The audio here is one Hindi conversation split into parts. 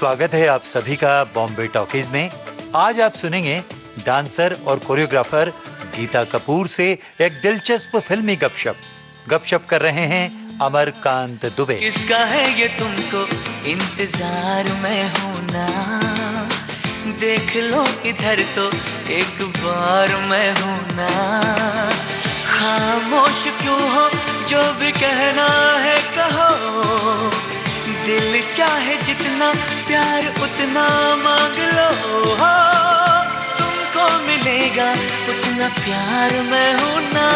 स्वागत है आप सभी का बॉम्बे टॉकीज में। आज आप सुनेंगे डांसर और कोरियोग्राफर गीता कपूर से एक दिलचस्प फिल्मी गपशप कर रहे हैं अमरकांत दुबे। किसका है ये तुमको इंतजार में हूं ना, देख लो इधर तो एक बार मैं हूं ना। खामोश क्यों हो, जो भी कहना है कहो, दिल चाहे जितना प्यार उतना मांग लो। हो तुमको मिलेगा उतना प्यार मैं हूं ना।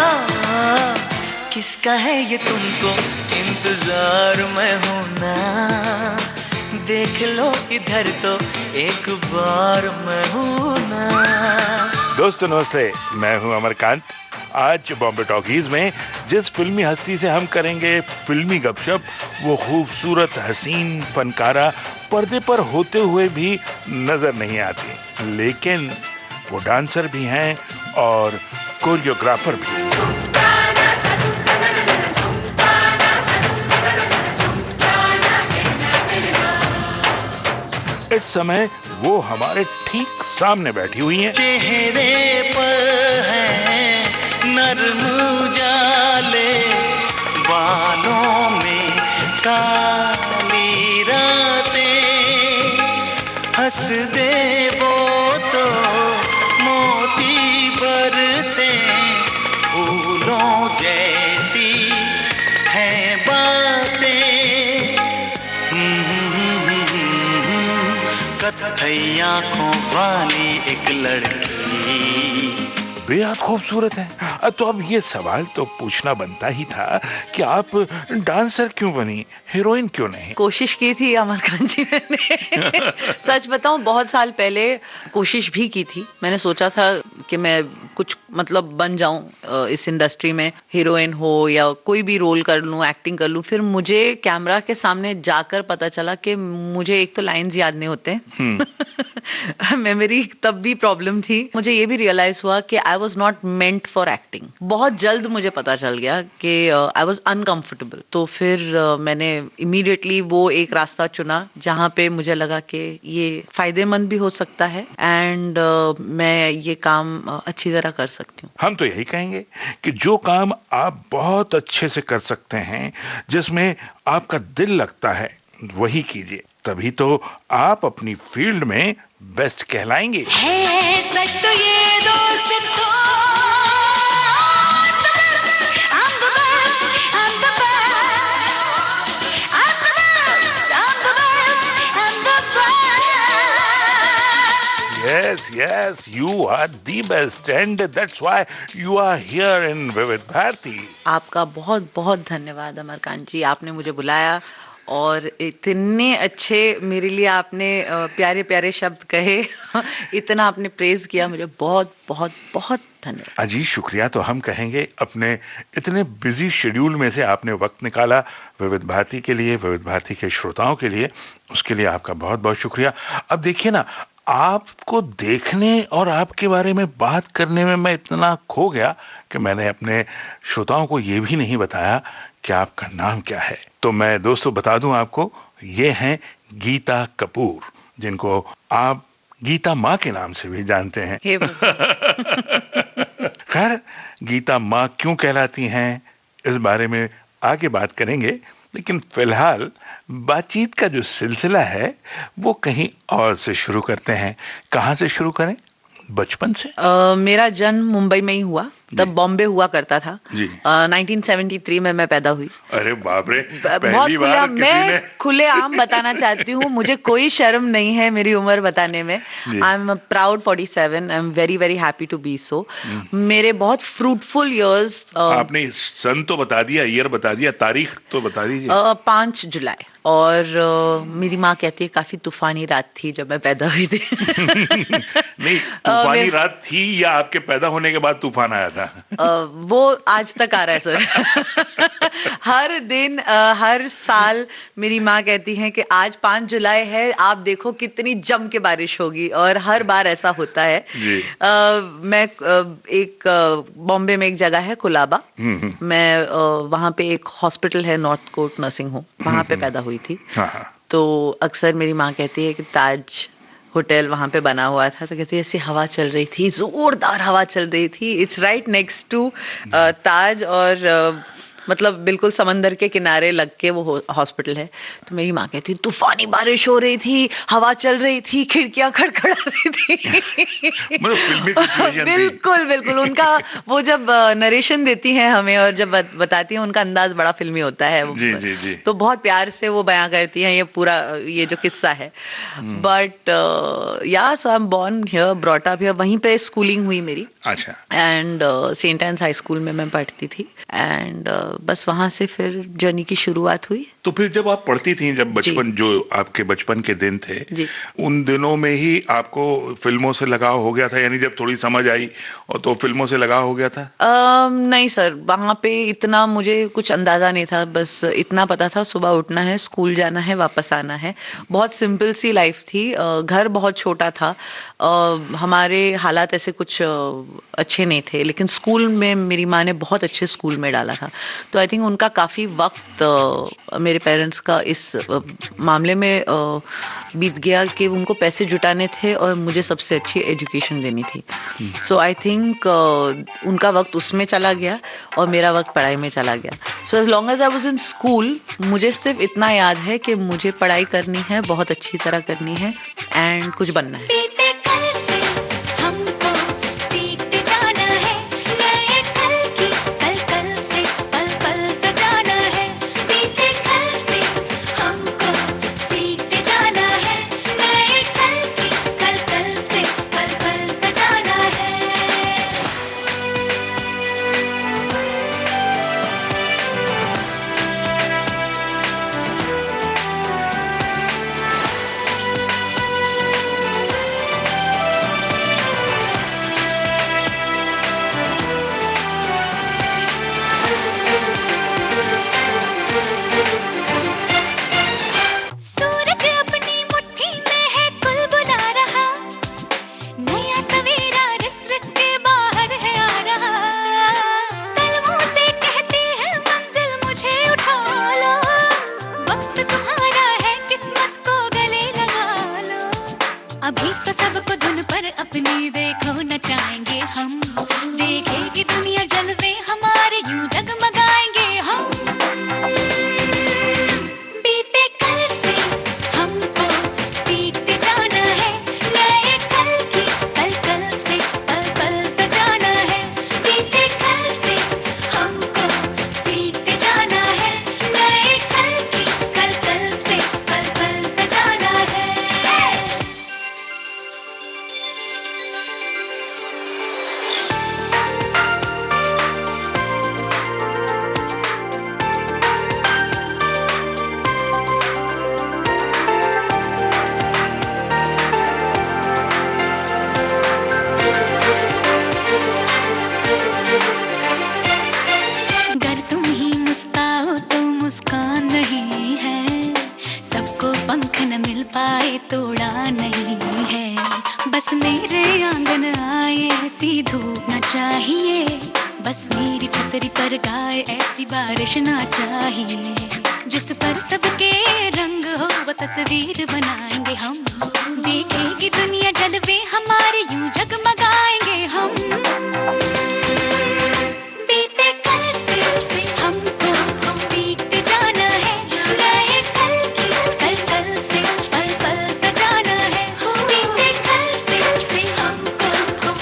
किसका है ये तुमको इंतजार में हूं ना, देख लो इधर तो एक बार मैं हूं ना। दोस्तों नमस्ते, मैं हूं अमरकांत। आज बॉम्बे टॉकीज में जिस फिल्मी हस्ती से हम करेंगे फिल्मी गपशप, वो खूबसूरत हसीन फनकारा पर्दे पर होते हुए भी नजर नहीं आती, लेकिन वो डांसर भी हैं और कोरियोग्राफर भी। इस समय वो हमारे ठीक सामने बैठी हुई हैं। चेहरे पर है नरम जाले, बालों में काली रातें, हंस दे वो तो मोती बरसे, फूलों जैसी है बातें। कत्थई आंखों वाली एक लड़की बेहद खूबसूरत है। तो अब ये सवाल तो पूछना बनता ही था कि आप डांसर क्यों बनी, हीरोइन क्यों नहीं? कोशिश की थी अमरकांत जी मैंने सच बताऊं, बहुत साल पहले कोशिश भी की थी। मैंने सोचा था कि मैं कुछ मतलब बन जाऊं इस इंडस्ट्री में, हीरोइन हो या कोई भी रोल कर लूं, एक्टिंग कर लूं। फिर मुझे कैमरा के सामने जाकर पता चला कि मुझे एक तो लाइंस याद नहीं होते मेमोरी तब भी प्रॉब्लम थी। मुझे ये भी रियलाइज हुआ कि I was not meant for acting. बहुत जल्द मुझे पता चल गया कि आई वॉज अनकंफर्टेबल। तो फिर मैंने इमीडिएटली वो एक रास्ता चुना जहाँ पे मुझे लगा कि ये फायदेमंद भी हो सकता है एंड मैं ये काम अच्छी तरह कर सकती हूँ। हम तो यही कहेंगे कि जो काम आप बहुत अच्छे से कर सकते हैं, जिसमें आपका दिल लगता है, वही कीजिए। तभी तो आप अपनी फील्ड में बेस्ट कहलाएंगे। सच तो ये दोस्त तो Yes, you are the best and that's why you are here in Vivid Bharati. आपका बहुत बहुत धन्यवाद अमरकांत जी, आपने मुझे बुलाया और इतने अच्छे मेरे लिए आपने प्यारे प्यारे शब्द कहे इतना आपने प्रेज किया, मुझे बहुत बहुत बहुत धन्यवाद। अजी शुक्रिया तो हम कहेंगे, अपने इतने बिजी शेड्यूल में से आपने वक्त निकाला विविध भारती के लिए, विविध भारती के श्रोताओं के लिए, उसके लिए आपका बहुत बहुत शुक्रिया। अब देखिए ना, आपको देखने और आपके बारे में बात करने में मैं इतना खो गया कि मैंने अपने श्रोताओं को ये भी नहीं बताया कि आपका नाम क्या है। तो मैं दोस्तों बता दूं आपको, ये हैं गीता कपूर, जिनको आप गीता माँ के नाम से भी जानते हैं। खैर, गीता माँ क्यों कहलाती हैं, इस बारे में आगे बात करेंगे, लेकिन फिलहाल बातचीत का जो सिलसिला है वो कहीं और से शुरू करते हैं। कहाँ से शुरू करें? बचपन से? मेरा जन्म मुंबई में ही हुआ, तब बॉम्बे हुआ करता था जी। 1973 में मैं पैदा हुई। अरे बाप रे, बहुत पहली बार किसी मैं ने खुले आम बताना चाहती हूँ, मुझे कोई शर्म नहीं है मेरी उम्र बताने में। I am proud 47, I am very very happy to be so. मेरे बहुत फ्रूटफुल इयर्स। आपने सन तो बता दिया, ईयर बता दिया, तारीख तो बता दीजिए। 5 जुलाई। और मेरी माँ कहती है काफी तूफानी रात थी जब मैं पैदा हुई थी। नहीं, तूफानी रात थी या आपके पैदा होने के बाद तूफान आया था? वो आज तक आ रहा है सर। हर दिन हर साल मेरी माँ कहती है कि आज 5 जुलाई है, आप देखो कितनी जम के बारिश होगी, और हर बार ऐसा होता है। मैं एक बॉम्बे में एक जगह है कुलाबा, मैं वहाँ पे एक हॉस्पिटल है नॉर्थ कोट नर्सिंग होम, वहाँ पे पैदा हुई थी। तो अक्सर मेरी माँ कहती है कि ताज होटल वहाँ पे बना हुआ था, तो कहती है ऐसी हवा चल रही थी, जोरदार हवा चल रही थी, इट्स राइट नेक्स्ट टू ताज, और मतलब बिल्कुल समंदर के किनारे लग के वो हॉस्पिटल है। तो मेरी माँ कहती तूफानी बारिश हो रही थी, हवा चल रही थी, खिड़कियां खड़खड़ा रही थी। मतलब फिल्मी सिचुएशन थी। बिल्कुल बिल्कुल, उनका वो जब नरेशन देती हैं हमें और जब बताती हैं, उनका अंदाज बड़ा फिल्मी होता है। जी जी जी। तो बहुत प्यार से वो बयां करती हैं ये पूरा ये जो किस्सा है। But yeah so I am born here, brought up here, वहीं पे स्कूलिंग हुई मेरी। अच्छा। And Saint Anne's high school में मैं पढ़ती थी, एंड बस वहां से फिर जर्नी की शुरुआत हुई। तो फिर जब आप पढ़ती थी, जब बचपन, जो आपके बचपन के दिन थे, जी, उन दिनों में ही आपको फिल्मों से लगाव हो गया था, यानी जब थोड़ी समझ आई और तो फिल्मों से लगाव हो गया था? नहीं सर, वहाँ पे इतना मुझे कुछ अंदाजा नहीं था, बस इतना पता था सुबह उठना है, स्कूल जाना है, वापस आना है। बहुत सिंपल सी लाइफ थी। घर बहुत छोटा था, हमारे हालात ऐसे कुछ अच्छे नहीं थे, लेकिन स्कूल में मेरी माँ ने बहुत अच्छे स्कूल में डाला था। तो आई थिंक उनका काफ़ी वक्त मेरे पेरेंट्स का इस मामले में बीत गया कि उनको पैसे जुटाने थे और मुझे सबसे अच्छी एजुकेशन देनी थी। सो आई थिंक उनका वक्त उसमें चला गया और मेरा वक्त पढ़ाई में चला गया। So as long as I was in school, मुझे सिर्फ इतना याद है कि मुझे पढ़ाई करनी है, बहुत अच्छी तरह करनी है, एंड कुछ बनना है। अभी तो सबको धुन पर अपनी देखो नचाएंगे हम, देखेगी दुनिया जलवे हमारे, यूं जगमगाएंगे हम। बीते कल से हमको सीखते जाना है, नए कल की कल कल से पल पल सजाना है। बीते कल से हमको सीखते जाना है, नए कल की कल कल से पल पल सजाना है। अगर तुम ही मुस्काओ तो मुस्कान नहीं है, सबको पंख न मिल पाए तो उड़ान नहीं है। बस मेरे आंगन आए ऐसी धूप न चाहिए, बस मेरी छतरी पर गाए ऐसी बारिश ना चाहिए। जिस पर सबके रंग हो वो तस्वीर बनाएंगे हम, देखेगी दुनिया जलवे हमारे, यूं जगमगाएंगे हम। बीते कल से हमको सीखते जाना है, नए कल की कल कल से पल पल सजाना है। बीते कल से हमको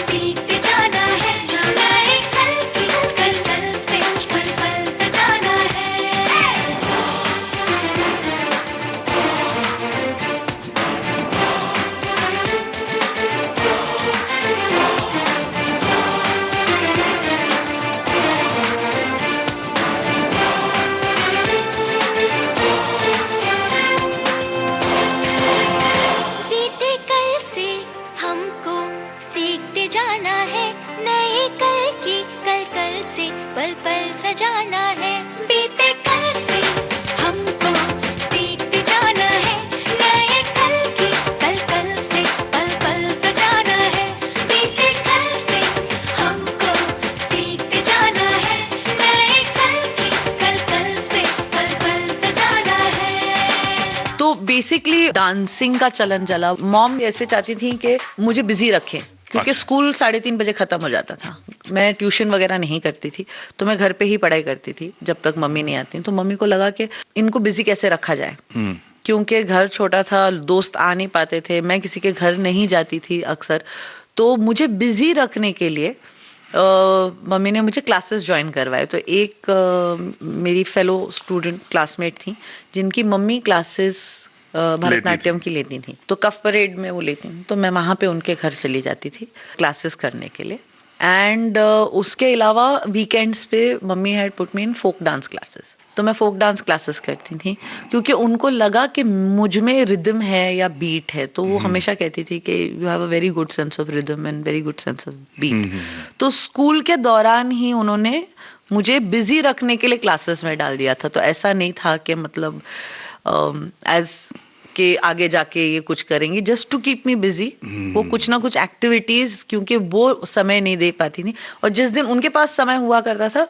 सीखते जाना है, नए कल की कल कल से पल पल सजाना है। बीते कल से हमको सीखते जाना है, नए कल की कल कल से पल पल सजाना है। बीते कल से हमको सीखते जाना है, नए कल की कल कल से पल पल सजाना है। बीते कल से हमको सीखते जाना है, नए कल की कल कल से पल पल सजाना है। तो बेसिकली डांसिंग का चलन चला। मॉम ऐसे चाहती थी कि मुझे बिजी रखें, क्योंकि स्कूल 3:30 बजे खत्म हो जाता था। मैं ट्यूशन वगैरह नहीं करती थी, तो मैं घर पे ही पढ़ाई करती थी जब तक मम्मी नहीं आती। तो मम्मी को लगा कि इनको बिजी कैसे रखा जाए, क्योंकि घर छोटा था, दोस्त आ नहीं पाते थे, मैं किसी के घर नहीं जाती थी अक्सर। तो मुझे बिजी रखने के लिए मम्मी ने मुझे क्लासेस ज्वाइन करवाए। तो एक मेरी फेलो स्टूडेंट क्लासमेट थी जिनकी मम्मी क्लासेस भरतनाट्यम की लेती थी, तो कफ परेड में वो लेती थी, तो मैं वहां पे उनके घर चली जाती थी क्लासेस करने के लिए। एंड उसके अलावा वीकेंड्स पे mummy had put me in folk dance classes, तो मैं फोक डांस क्लासेस करती थी, क्योंकि उनको लगा कि मुझ में रिदम है या बीट है। तो वो हमेशा कहती थी कि you have a very good sense of rhythm and very good sense of beat. तो स्कूल के दौरान ही उन्होंने मुझे बिजी रखने के लिए क्लासेस में डाल दिया था। तो ऐसा नहीं था कि मतलब एज के आगे जाके ये कुछ करेंगी, just to keep me busy. वो कुछ ना कुछ एक्टिविटीज, क्योंकि वो समय नहीं दे पाती थी, और जिस दिन उनके पास समय हुआ करता था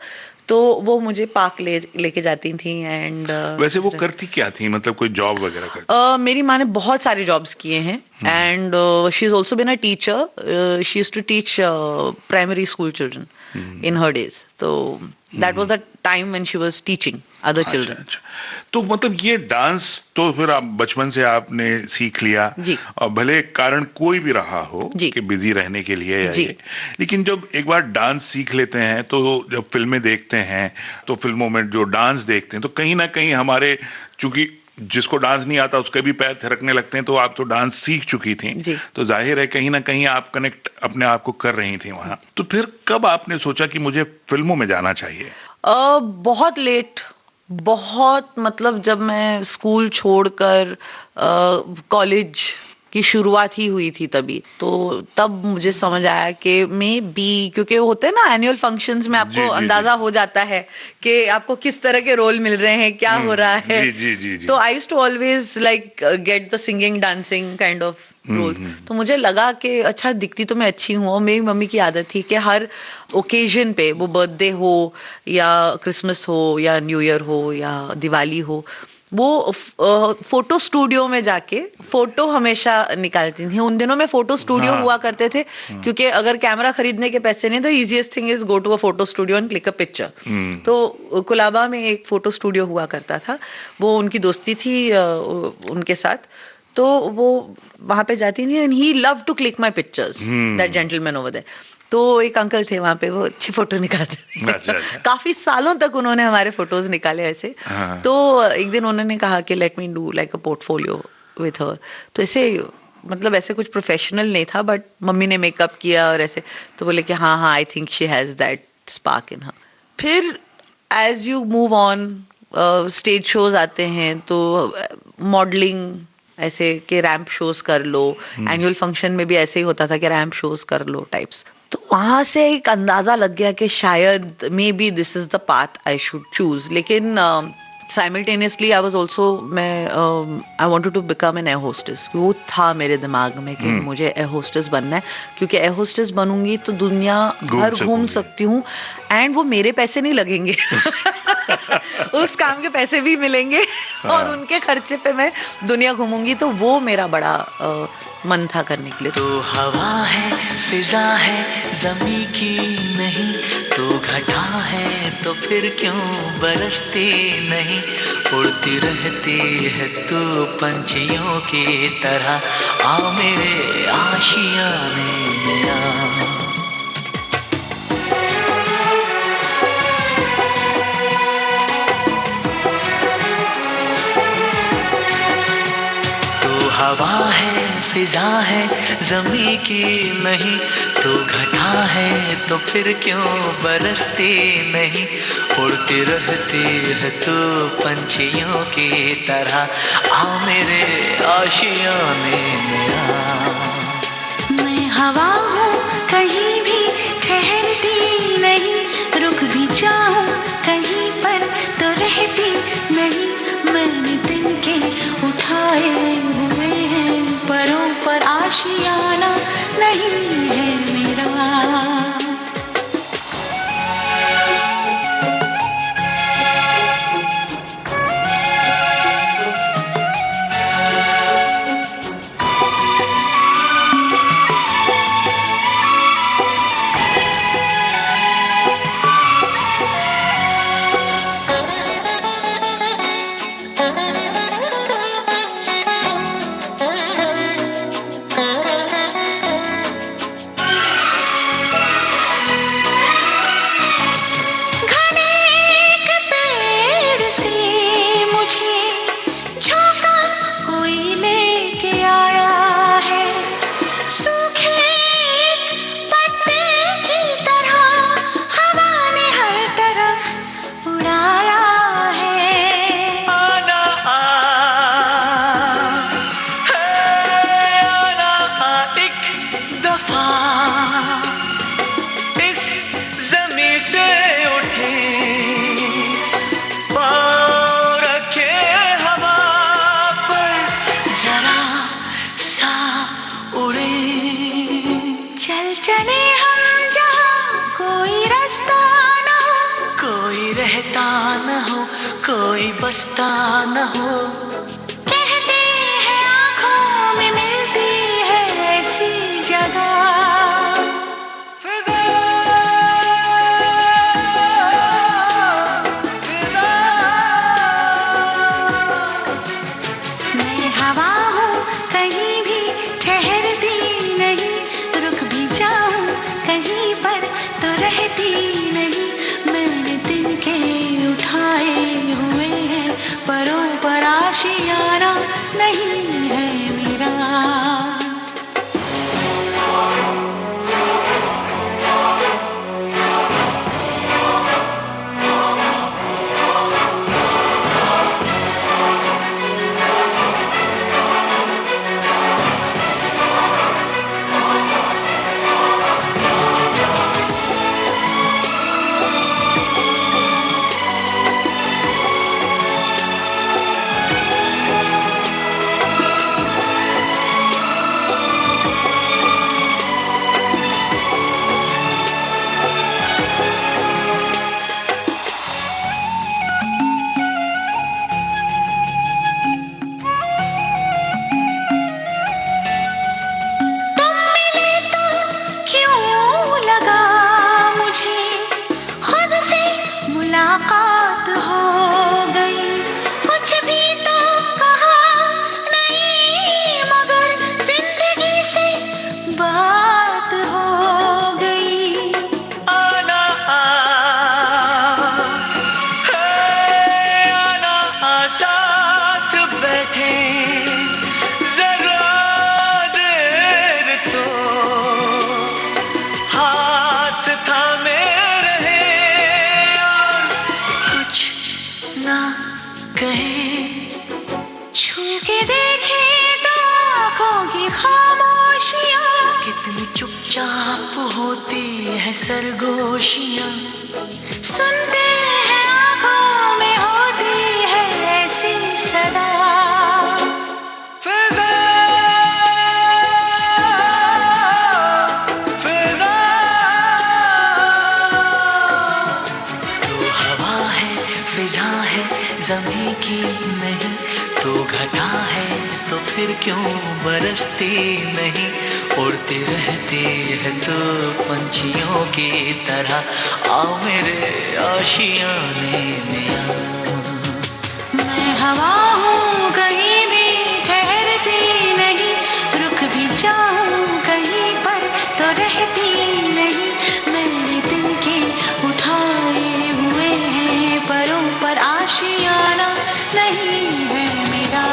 तो वो मुझे पार्क लेके जाती थी। एंड वैसे वो करती क्या थी, मतलब कोई जॉब वगैरह करती? मेरी माँ ने बहुत सारे जॉब्स किए हैं, and she is also been a teacher. She used to teach primary school children in her days. तो that was the time when she was teaching other children. अच्छा। तो मतलब ये डांस तो फिर आप बचपन से आपने सीख लिया जी, और भले कारण कोई भी रहा हो जी, कि बिजी रहने के लिए या जी, ये, लेकिन जब एक बार डांस सीख लेते हैं तो जब फिल्में देखते हैं तो फिल्मों में जो डांस देखते हैं तो कहीं ना कहीं हमारे, चूंकि जिसको डांस नहीं आता उसके भी पैर थिरकने लगते हैं, तो आप तो डांस सीख चुकी थी, तो जाहिर है कहीं ना कहीं आप कनेक्ट अपने आप को कर रही थी वहां। तो फिर कब आपने सोचा कि मुझे फिल्मों में जाना चाहिए? बहुत लेट, बहुत मतलब जब मैं स्कूल छोड़कर कॉलेज की शुरुआत ही हुई थी तभी, तो तब मुझे समझ आया कि मे बी, क्योंकि होते हैं ना एनुअल फंक्शंस में आपको अंदाजा हो जाता है कि आपको किस तरह के रोल मिल रहे हैं, क्या हो रहा है। तो I used to always like get the singing dancing kind of roles. तो मुझे लगा कि अच्छा दिखती तो मैं अच्छी हूँ, और मेरी मम्मी की आदत थी कि हर ओकेजन पे, वो बर्थडे हो या क्रिसमस हो या न्यू ईयर हो या दिवाली हो, वो फोटो स्टूडियो में जाके फोटो हमेशा निकालती थी। उन दिनों में फोटो स्टूडियो हुआ करते थे, क्योंकि अगर कैमरा खरीदने के पैसे नहीं, तो easiest thing is go to a photo studio and click a picture. तो कुलाबा में एक फोटो स्टूडियो हुआ करता था, वो उनकी दोस्ती थी उनके साथ, तो वो वहां पे जाती थी, and he love to click my pictures, that gentleman over there. तो एक अंकल थे वहां पे, वो अच्छी फोटो निकालते थे। अच्छा। काफी सालों तक उन्होंने हमारे फोटोज निकाले ऐसे। तो एक दिन उन्होंने कहा कि let me do like a portfolio with her. तो ऐसे मतलब ऐसे कुछ प्रोफेशनल नहीं था, बट मम्मी ने मेकअप किया और ऐसे, तो बोले कि हाँ हाँ I think she has that spark in her. फिर as you move on, stage shows आते हैं, तो मॉडलिंग ऐसे के रैंप शोज कर लो, एनुअल फंक्शन में भी ऐसे ही होता था कि रैंप शोज कर लो टाइप्स। तो वहां से एक अंदाजा लग गया कि शायद maybe this is the path I should choose. लेकिन साइमल्टेनियसली आई वाज आल्सो, मैं I wanted to become an air hostess. वो था मेरे दिमाग में कि मुझे एयर होस्टेस बनना है, क्योंकि एयर होस्टेस बनूंगी तो दुनिया भर घूम सकती हूँ, एंड वो मेरे पैसे नहीं लगेंगे उस काम के पैसे भी मिलेंगे, और उनके खर्चे पे मैं दुनिया घूमूंगी। तो वो मेरा बड़ा मन था करने के लिए। तो हवा है, फिजा है, जमी की नहीं, तो घटा है तो फिर क्यों बरसती नहीं, उड़ती रहती है तू पंछियों की तरह, आ मेरे आशियाने में आ। हवा है, फिजा है, जमी की नहीं, तो घटा है तो फिर क्यों बरसती नहीं, उड़ती रहती है तू पंछियों की तरह, आ मेरे आशियाने में आ। मैं हवा हूँ कहीं भी ठहरती नहीं, रुक भी जाऊँ कहीं पर तो रहती नहीं, मैंने दिन के उठाए हुए हैं परों पर, आशियाना नहीं है मेरा। बसता न हो, कोई बसता न हो। कहते हैं आँखों में मिलती है ऐसी जगह, मैं हवा हूँ कहीं भी ठहरती नहीं, रुक भी जाऊँ कहीं पर तो रहती नहीं। मैंने दिन के उठाए हुए हैं परों पर आशियाना नहीं है मेरा। क्यों लगा मुझे खुद से मुलाकात हो गई, कुछ भी तो कहा नहीं मगर जिंदगी से बात हो गई। आना आ, है आना आ, साथ बैठे जरा देर तो, हाथ थामे रहे और कुछ ना कहे। छू के देखे तो आँखों की खामोशियाँ, कितनी चुपचाप होती है सरगोशियाँ। सुनते हैं आँखों में होती है ऐसी सदा। फिदा, फिदा, तू हवा है, फिजा है, ज़मीं की नहीं, तू घटा है तो फिर क्यों बरसती नहीं। उड़ती रहती है तो पंछियों की तरह, आओ मेरे आशियाने में आ। मैं हवा हूँ कहीं भी ठहरती नहीं, रुक भी जाऊँ कहीं पर तो रहती नहीं। मैंने दिन के उठाए हुए हैं परों पर आशियाना नहीं है मेरा।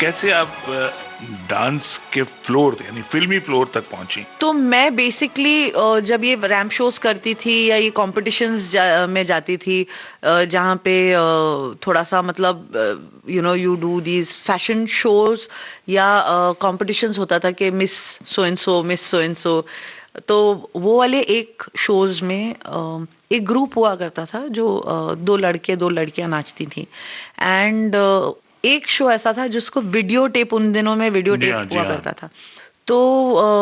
कैसे आप डांस के फ्लोर यानी फिल्मी फ्लोर तक पहुंची? तो मैं बेसिकली जब ये रैम्प शोज करती थी या ये कॉम्पिटिशन्स में जाती थी, जहाँ पे थोड़ा सा मतलब you do these fashion shows या कॉम्पिटिशन्स होता था कि miss so and so, miss so and so, तो वो वाले एक शोज में एक ग्रुप हुआ करता था जो दो लड़के दो लड़कियां नाचती थी। एंड एक शो ऐसा था जिसको वीडियो टेप, उन दिनों में वीडियो जी टेप हाँ, जी हुआ हाँ। करता था। तो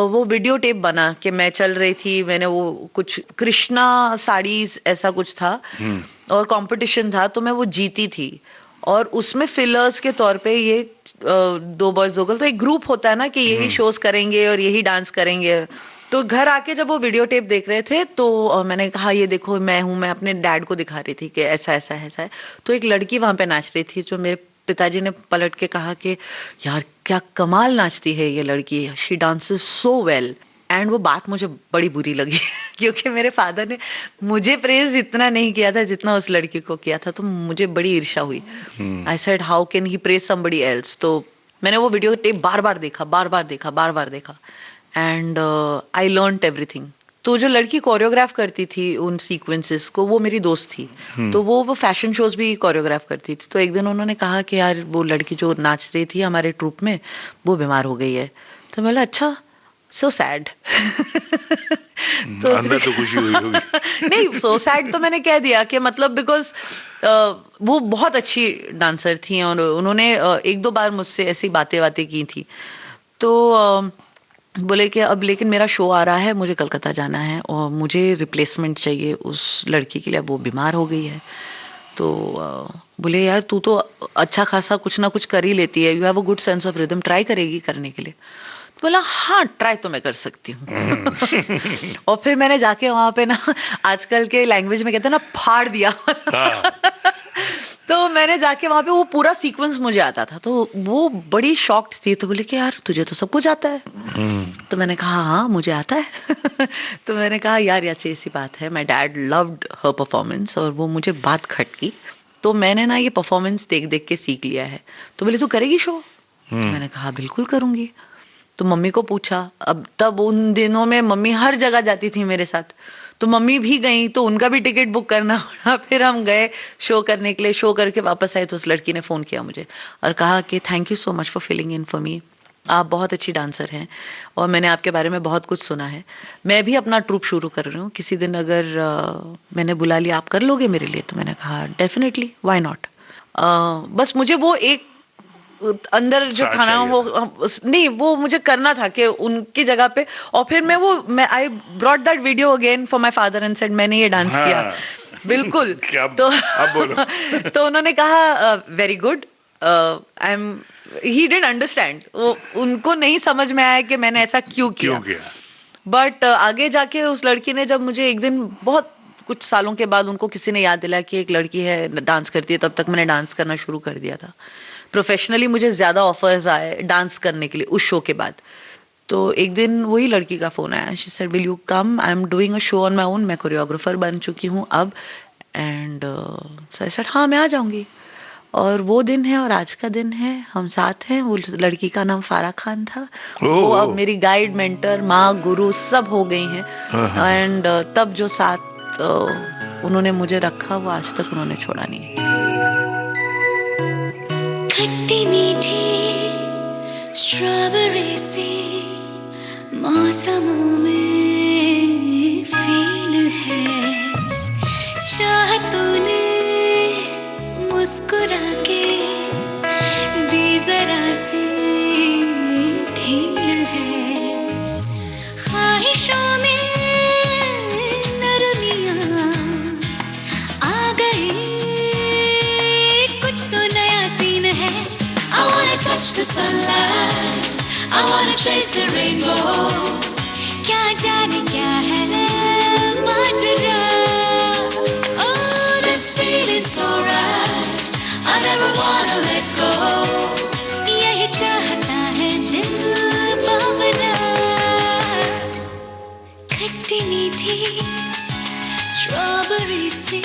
वो वीडियो टेप बना कि मैं चल रही थी, मैंने वो कुछ कृष्णा साड़ीज ऐसा कुछ था और कंपटीशन था, तो मैं वो जीती थी। और उसमें फिलर्स के तौर पे ये दो बॉयज दो गर्ल, तो एक ग्रुप होता है ना कि यही शोज करेंगे और यही डांस करेंगे। तो घर आके जब वो वीडियो टेप देख रहे थे तो मैंने कहा ये देखो मैं हूँ, मैं अपने डैड को दिखा रही थी कि ऐसा ऐसा ऐसा है। तो एक लड़की वहां पे नाच रही थी, जो मेरे पिताजी ने पलट के कहा कि यार क्या कमाल नाचती है ये लड़की, she dances so well. And वो बात मुझे बड़ी बुरी लगी क्योंकि मेरे फादर ने मुझे प्रेज इतना नहीं किया था जितना उस लड़की को किया था, तो मुझे बड़ी ईर्ष्या हुई। I said how can he praise somebody else. तो मैंने वो वीडियो टेप बार बार देखा एंड आई लर्नड एवरीथिंग। तो जो लड़की कोरियोग्राफ करती थी उन सीक्वेंसेस को, वो मेरी दोस्त थी। तो वो फैशन शोज भी कोरियोग्राफ करती थी। तो एक दिन उन्होंने कहा कि यार वो लड़की जो नाच रही थी हमारे ट्रूप में, वो बीमार हो गई है। तो मैं बोला अच्छा, सो सैड। तो अंदर तो खुशी हुई होगी। नहीं, सो सैड तो मैंने कह दिया कि मतलब बिकॉज वो बहुत अच्छी डांसर थी और उन्होंने एक दो बार मुझसे ऐसी बातें की थी। तो बोले कि अब लेकिन मेरा शो आ रहा है, मुझे कलकत्ता जाना है और मुझे रिप्लेसमेंट चाहिए उस लड़की के लिए, वो बीमार हो गई है। तो बोले यार तू तो अच्छा खासा कुछ ना कुछ कर ही लेती है, you have a good sense of rhythm, try करेगी करने के लिए? तो बोला हाँ ट्राई तो मैं कर सकती हूँ। और फिर मैंने जाके वहां पे ना, आजकल के लैंग्वेज में कहते हैं ना, फाड़ दिया। तो मैंने जाके वहां पे वो पूरा सीक्वेंस मुझे आता था, तो वो बड़ी शॉक्ड थी। तो बोले कि यार तुझे तो सब कुछ आता है। तो मैंने कहा हाँ मुझे आता है। तो मैंने कहा यार ऐसी ऐसी बात है, my dad loved her performance और वो मुझे बात खटकी, तो मैंने ना ये परफॉर्मेंस देख देख के सीख लिया है। तो बोले तू करेगी शो? तो मैंने कहा बिल्कुल करूंगी। तो मम्मी को पूछा, अब तब उन दिनों में मम्मी हर जगह जाती थी मेरे साथ, तो मम्मी भी गई तो उनका भी टिकट बुक करना पड़ा। फिर हम गए शो करने के लिए, शो करके वापस आए तो उस लड़की ने फ़ोन किया मुझे और कहा कि thank you so much for filling in for me, आप बहुत अच्छी डांसर हैं और मैंने आपके बारे में बहुत कुछ सुना है, मैं भी अपना ट्रूप शुरू कर रही हूँ, किसी दिन अगर मैंने बुला लिया आप कर लोगे मेरे लिए? तो मैंने कहा डेफिनेटली व्हाई नॉट। बस मुझे वो एक अंदर जो था ना वो नहीं, वो मुझे करना था कि उनकी जगह पे। और फिर मैं I brought that video again for my father and said मैंने ये डांस किया। बिल्कुल। तो अब बोलो। तो उन्होंने कहा very good, I am, he didn't understand, वो उनको नहीं समझ में आया कि मैंने ऐसा क्यों किया। बट आगे जाके उस लड़की ने, जब मुझे एक दिन बहुत कुछ सालों के बाद उनको किसी ने याद दिलाया कि एक लड़की है डांस करती है, तब तक मैंने डांस करना शुरू कर दिया था। प्रोफेशनली मुझे ज्यादा ऑफर्स आए डांस करने के लिए उस शो के बाद। तो एक दिन वही लड़की का फोन आया, she said will you come, I am doing a show on my own, मैं कोरियोग्राफर बन चुकी हूँ अब, एंड सो आई सेड हाँ मैं आ जाऊंगी। और वो दिन है और आज का दिन है, हम साथ हैं। वो लड़की का नाम फारा खान था, वो अब मेरी गाइड, मेंटर, माँ, गुरु सब हो गई हैं। एंड तब जो साथ उन्होंने मुझे रखा वो आज तक उन्होंने छोड़ा नहीं है। खट्टी मीठी स्ट्रॉबेरी सी मौसमों में फील है, चाह तूने मुस्कुरा के दी जरा सी ढील है, ख्वाहिशों में नरमियां आ गई, कुछ तो नया सीन है। I wanna touch the sunlight, I wanna chase the rainbow, क्या जाने क्या है माजरा, oh this feeling's so right, I never wanna let go, यही चाहता है दिल बावरा, खट्टी मीठी स्ट्रॉबेरी सी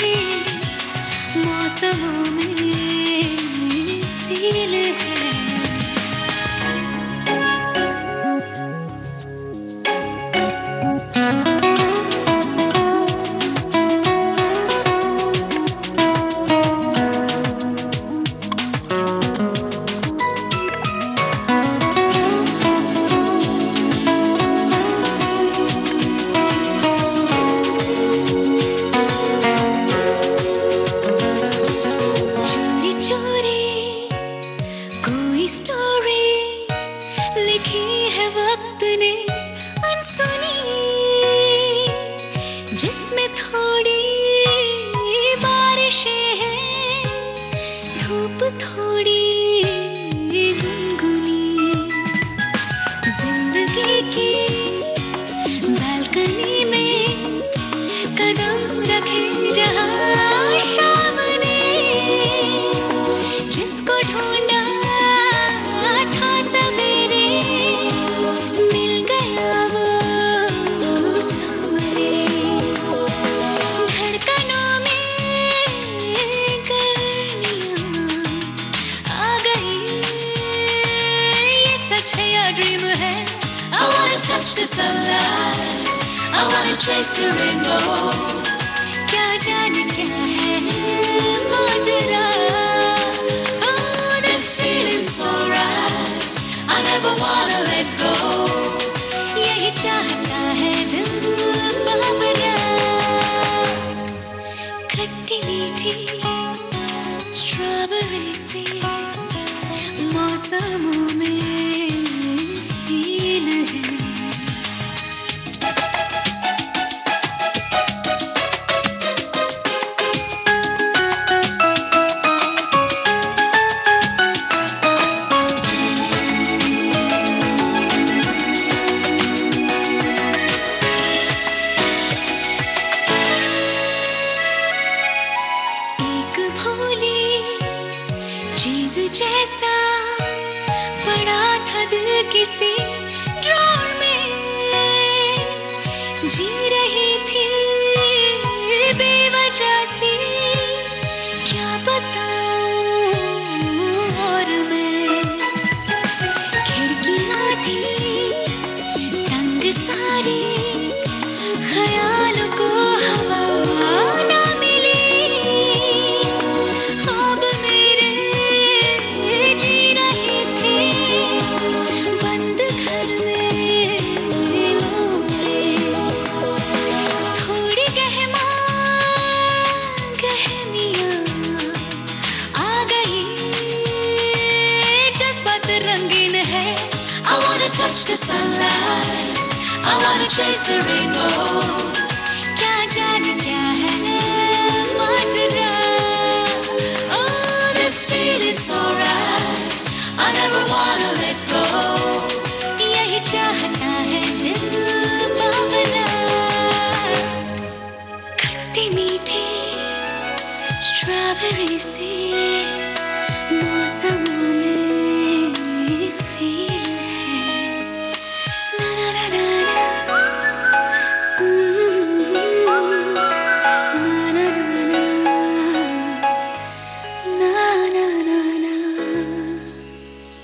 मौसमों में फील है। जिसमें थोड़ी बारिशें हैं, धूप थोड़ी गुनगुनी, जिंदगी की बालकनी में कदम रखे जहां शाम ने, जिसको ढूंढा था सवेरे, मिल गया वो सामने, धड़कनों में गर्मियां आ गई, ये सच है या ड्रीम है। I wanna touch the sunlight, I wanna chase the rainbow, क्या जाने क्या है माजरा, oh this feeling's so right, I never wanna let go, यही चाहता है दिल बावरा, खट्टी मीठी स्ट्रॉबेरी सी मौसमों में फील है। किसी ड्रोन में जी रही थी बेवजह सी, क्या बताऊं और मैं। खिड़कियां थी तंग सारी, ख्याल को हवा ना मिली, ख्वाब मेरे जी रहे थे बंद घर में थोड़ी गहमियां आ गई, जज्बात रंगीन है। I wanna touch the sunlight, I wanna chase the rainbow, क्या जाने क्या है माजरा। Oh, this feeling's so right, I never wanna let go, यही चाहता है दिल भावना। खट्टी मीठी स्ट्रॉबेरी सी मौसम में फील है। ना ना ना ना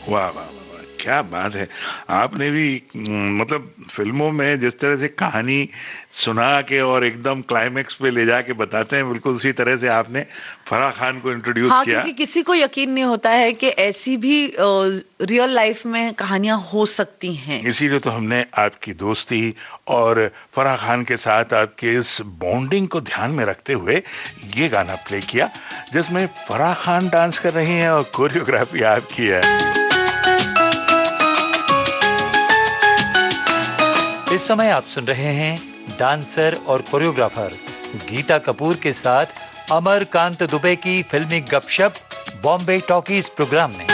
वाह वाह वाह वाह, क्या बात है। आपने भी मतलब फिल्मों में जिस तरह से कहानी सुना के और एकदम क्लाइमेक्स पे ले जाके बताते हैं, बिल्कुल उसी तरह से आपने फराह खान को इंट्रोड्यूस हाँ, किया। क्योंकि किसी को यकीन नहीं होता है कि ऐसी भी रियल लाइफ में कहानियां हो सकती हैं। इसीलिए तो हमने आपकी दोस्ती और फराह खान के साथ आपके इस बॉन्डिंग को ध्यान में रखते हुए ये गाना प्ले किया, जिसमें फराह खान डांस कर रही हैं और कोरियोग्राफी आपकी है। इस समय आप सुन रहे हैं डांसर और कोरियोग्राफर गीता कपूर के साथ अमरकांत दुबे की फिल्मी गपशप बॉम्बे टॉकीज प्रोग्राम में।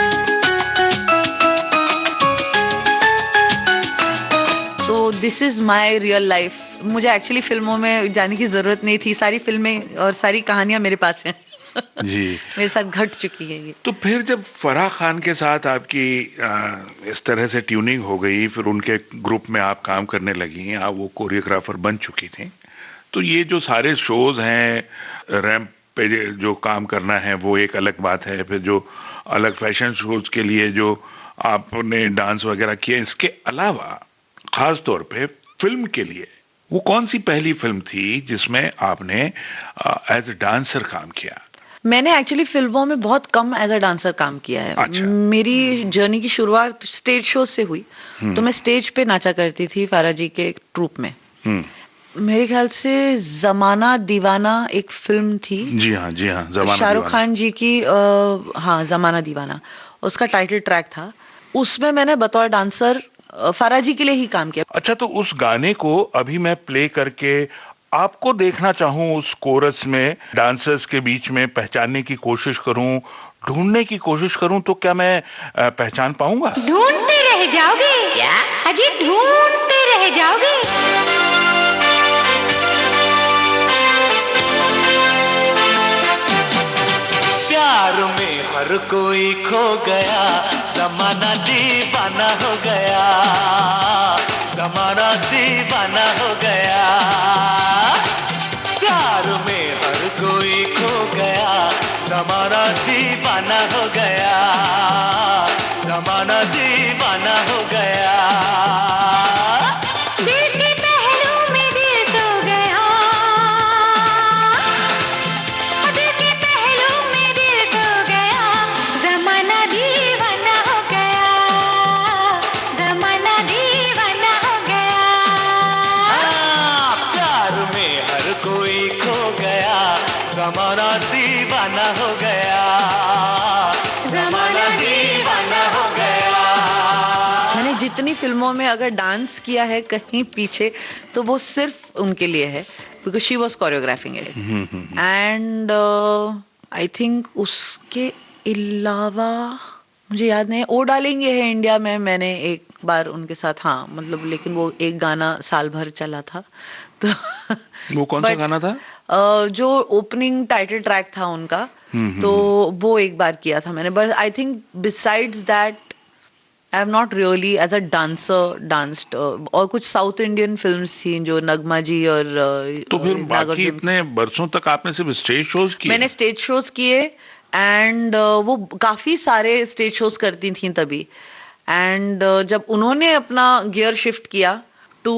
So this is my real life. मुझे एक्चुअली फिल्मों में जाने की जरूरत नहीं थी, सारी फिल्में और सारी कहानियां मेरे पास हैं। जी, मेरे साथ घट चुकी है ये। तो फिर जब फराह खान के साथ आपकी इस तरह से ट्यूनिंग हो गई, फिर उनके ग्रुप में आप काम करने लगी, आप वो कोरियोग्राफर बन चुकी थी, तो ये जो सारे शोज हैं रैंप पे जो काम करना है वो एक अलग बात है, फिर जो अलग फैशन शोज के लिए जो आपने डांस वगैरह किया, इसके अलावा खास तौर पे फिल्म के लिए वो कौन सी पहली फिल्म थी जिसमें आपने एज ए डांसर काम किया? मैंने एक्चुअली फिल्मों में बहुत कम एज अ डांसर काम किया है। अच्छा। मेरी जर्नी की शुरुआत स्टेज शो से हुई, तो मैं स्टेज पे नाचा करती थी फारा जी के ट्रूप में। मेरे ख्याल से जमाना दीवाना एक फिल्म थी। जी हाँ, जमाना शाहरुख दीवाना। खान जी की हाँ, जमाना दीवाना उसका टाइटल ट्रैक था। उसमें मैंने बतौर डांसर फारा जी के लिए ही काम किया। अच्छा, तो उस गाने को अभी मैं प्ले करके आपको देखना चाहूं, उस कोरस में डांसर्स के बीच में पहचानने की कोशिश करूं, ढूंढने की कोशिश करूं, तो क्या मैं पहचान पाऊंगा? ढूंढते रह जाओगे क्या? अजी ढूंढते रह जाओगे। प्यार में हर कोई खो गया, जमाना दीवाना हो गया, जमाना दीवाना हो गया। प्यार में हर कोई खो गया, जमाना दीवाना हो गया, जमाना दीवाना हो गया। दिल के पहलू में दिल सो गया, दिल के पहलू में दिल सो गया, जमाना दीवाना हो गया, जमाना दीवाना हो गया। प्यार में हर कोई खो गया, जमाना दीवाना हो गया, जमाना दीवाना हो गया। मैंने जितनी फिल्मों में अगर डांस किया है कहीं पीछे, तो वो सिर्फ उनके लिए है, because she was choreographing it. And I think उसके अलावा मुझे याद नहीं। ओ डार्लिंग ये है इंडिया में मैंने एक बार उनके साथ, हाँ मतलब, लेकिन वो एक गाना साल भर चला था। तो वो कौन सा गाना था? जो ओपनिंग टाइटल ट्रैक था उनका, तो वो एक बार किया था मैंने। But I think besides that I have not really as a dancer danced, और कुछ साउथ इंडियन फिल्म्स थी जो नगमा जी और तो फिर बाकी नागार्जुन। इतने बरसों तक आपने सिर्फ स्टेज शोज किए? मैंने स्टेज शोज किए, एंड वो काफी सारे स्टेज शोज करती थी तभी। एंड जब उन्होंने अपना गियर शिफ्ट किया टू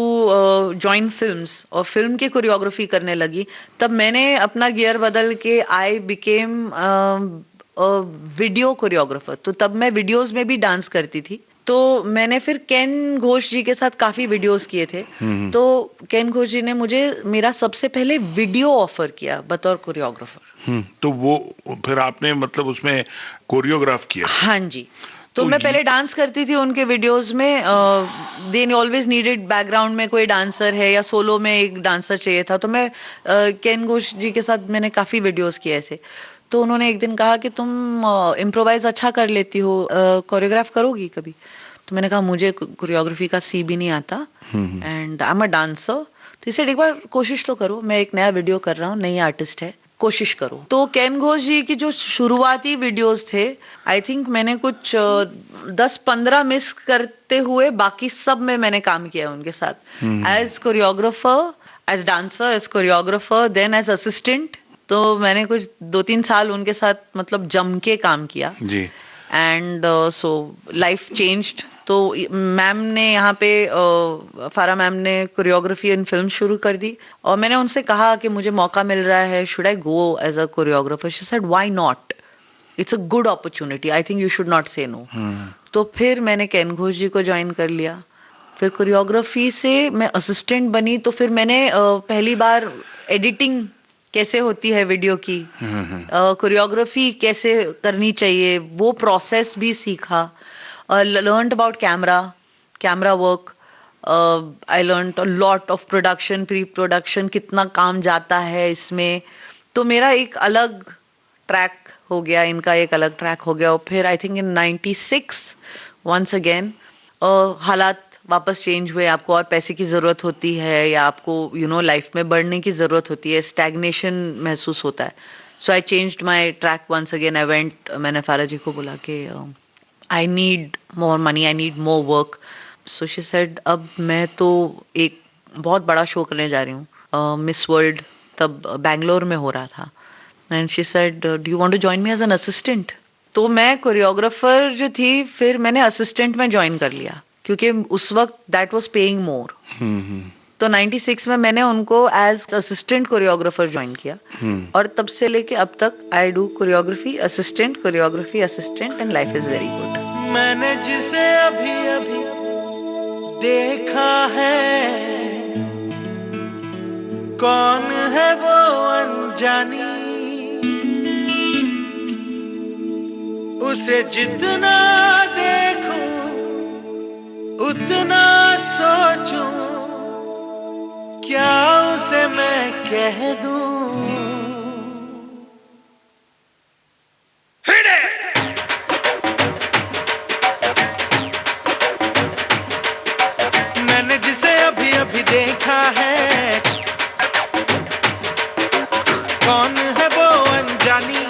जॉइन फिल्म्स और फिल्म की कोरियोग्राफी करने लगी, तब मैंने अपना गियर बदल के आई बिकेम वीडियो कोरियोग्राफर। तो तब मैं वीडियोस में भी डांस करती थी। तो मैंने फिर केन घोष जी के साथ काफी वीडियोस किए थे। तो केन घोष जी ने मुझे मेरा सबसे पहले वीडियो ऑफर किया बतौर कोरियोग्राफर। तो वो फिर आपने मतलब उसमें कोरियोग्राफ किया? हाँ जी। तो तो मैं पहले डांस करती थी उनके वीडियोस में। दे ऑलवेज नीडेड बैकग्राउंड में कोई डांसर है या सोलो में एक डांसर चाहिए था। तो मैं केन घोष जी के साथ मैंने काफी वीडियोस किए ऐसे। तो उन्होंने एक दिन कहा कि तुम इम्प्रोवाइज अच्छा कर लेती हो, कोरियोग्राफ करोगी कभी? तो मैंने कहा मुझे कोरियोग्राफी का सी भी नहीं आता, and I am a dancer. तो इसे एक बार कोशिश तो करो, मैं एक नया वीडियो कर रहा हूँ, नई आर्टिस्ट है, कोशिश करो। तो केन घोष जी की जो शुरुआती वीडियोस थे, आई थिंक मैंने कुछ 10-15 मिस करते हुए बाकी सब में मैंने काम किया उनके साथ, as choreographer, as dancer, as choreographer, then as assistant. तो मैंने कुछ 2-3 साल उनके साथ मतलब जम के काम किया जी। And so life changed. तो मैम ने यहाँ पे फारा मैम ने कोरियोग्राफी इन फिल्म शुरू कर दी, और मैंने उनसे कहा कि मुझे मौका मिल रहा है, should I go as a choreographer? She said why not, it's a good opportunity, I think you should not say no. तो फिर मैंने केन घोष जी को ज्वाइन कर लिया। फिर कोरियोग्राफी से मैं असिस्टेंट बनी। तो फिर मैंने पहली बार एडिटिंग कैसे होती है वीडियो की, कोरियोग्राफी कैसे करनी चाहिए, वो प्रोसेस भी सीखा। Learned about camera work. I learned a lot of production, pre production, कितना काम जाता है इसमें। तो मेरा एक अलग ट्रैक हो गया, इनका एक अलग ट्रैक हो गया। और फिर I think in 96 once again हालात वापस चेंज हुए। आपको और पैसे की जरूरत होती है, या आपको लाइफ में बढ़ने की जरूरत होती है, स्टैग्नेशन महसूस होता है। So I changed my track once again. I went, मैंने फारा जी को बोला कि I need more money, I need more work. So she said अब मैं तो एक बहुत बड़ा शो करने जा रही हूँ, मिस वर्ल्ड तब बैंगलोर में हो रहा था। And she said do you want to join me as an assistant? तो मैं कोरियोग्राफर जो थी, फिर मैंने असिस्टेंट में ज्वाइन कर लिया, क्योंकि उस वक्त दैट वाज पेइंग मोर। तो 96 में मैंने उनको एज असिस्टेंट कोरियोग्राफर ज्वाइन किया, और तब से लेके अब तक I do choreography assistant, choreography assistant, and life is very good. मैंने जिसे अभी अभी देखा है, कौन है वो अनजानी, उसे जितना देखूं उतना सोचूं, क्या उसे मैं कह दूं? मैंने जिसे अभी अभी देखा है, कौन है वो अनजानी,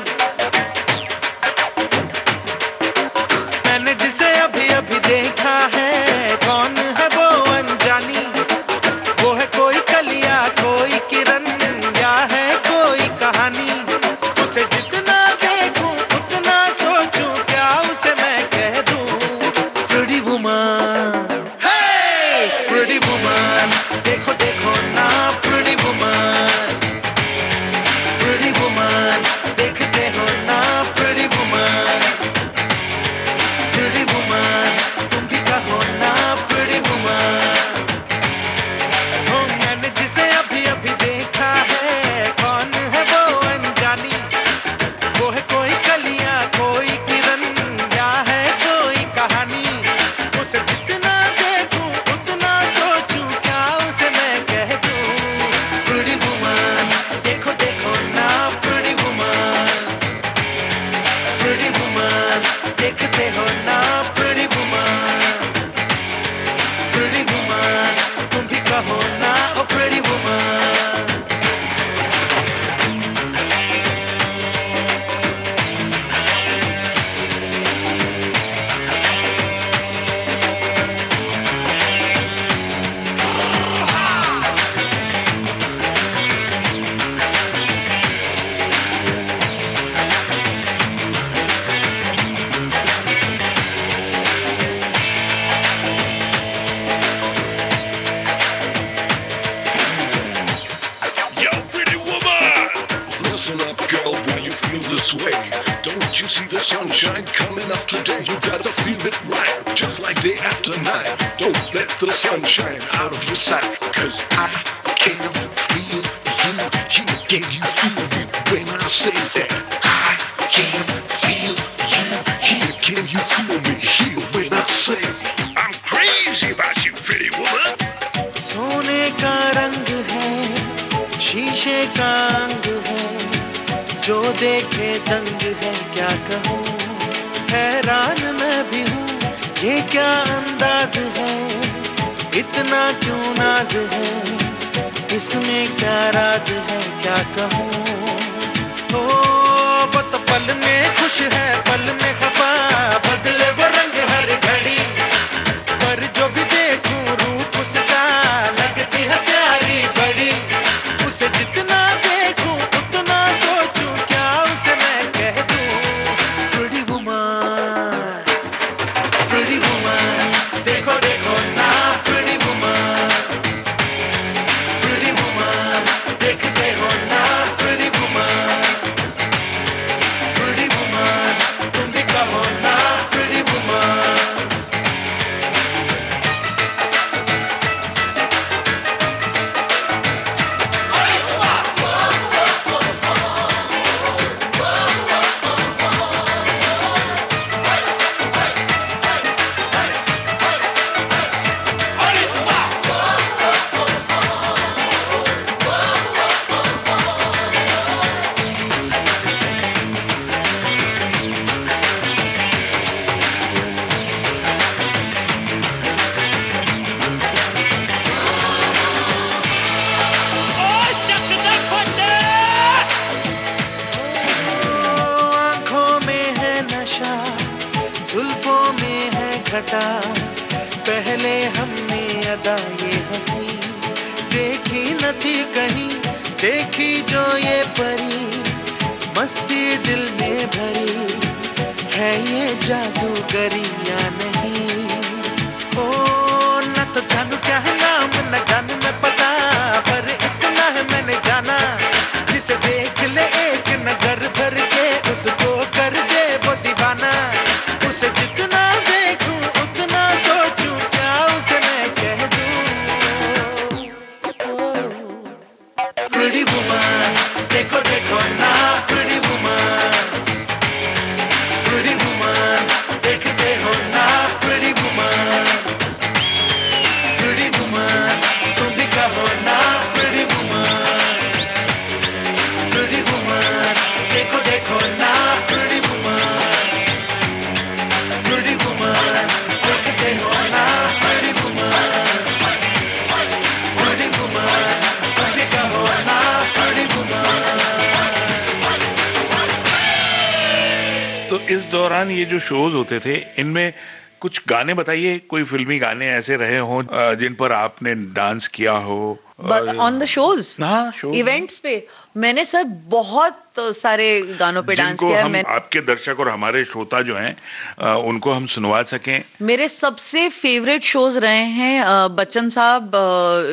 मैंने जिसे अभी अभी देखा है, कौन है वो अनजानी, वो है कोई कलिया, कोई किरण, या है कोई कहानी, उसे जितना देखूं उतना सोचूं, क्या उसे मैं कह दूं? प्रिटी वुमन, हे प्रिटी वुमन, देखो देखो ना pretty woman, pretty this way. Don't you see the sunshine coming up today? You gotta feel it right, just like day after night. Don't let the sunshine out of your sight, 'cause I can feel you here. Can you feel me when I say that? I can feel you here. Can you feel me here when I say I'm crazy about you, pretty woman? सोने का रंग है, शीशे का अंग है, जो देखे दंग है, क्या कहूँ, हैरान मैं भी हूँ, ये क्या अंदाज है, इतना क्यों नाज है, इसमें क्या राज है, क्या कहूँ। ओ वो तो पल में खुश है, पल में खफा, बदले वो रंग हर घड़ी, पर जो भी देखूं रूप उसका लगती है प्यारी बड़ी। उसे जितना देखूं उतना सोचूं, क्या उसे मैं कह दूं। Pretty woman, pretty woman, देखो देखो ना pretty woman, pretty woman, देखते हो ना pretty woman, pretty woman, तुम भी कहो ना pretty woman। आँखों में है नशा, जुल्फों में है घटा, पहले हमने अदा ये हंसी देखी न थी कहीं, देखी जो ये परी, मस्ती दिल में भरी, है ये जादूगरी या नहीं। ओ न तो जानू क्या है नाम, न जानू मैं पता, पर इतना है मैंने जाना, जिसे देख ले एक नजर भर के, उसको कर दे वो दीवाना। उसे जितना देखूं उतना सोचूं, क्या उसे मैं कह दूं। Pretty woman, देखो देखो ना pretty woman, pretty woman, देखते हो ना pretty woman, pretty woman, तुम भी कहो ना pretty woman, pretty woman, देखो देखो ना pretty woman, pretty woman, देखते हो ना pretty woman, pretty woman, तुम भी कहो ना pretty woman। तो इस दौरान ये जो शोज होते थे, इनमें कुछ गाने बताइए, कोई फिल्मी गाने ऐसे रहे हों जिन पर आपने डांस किया हो। ऑन द शोज, हाँ, shows इवेंट्स पे मैंने सर बहुत सारे गानों पे डांस जिनको किया है। हम आपके दर्शक और हमारे श्रोता जो हैं उनको हम सुनवा सकें। मेरे सबसे फेवरेट शोज रहे हैं बच्चन साहब,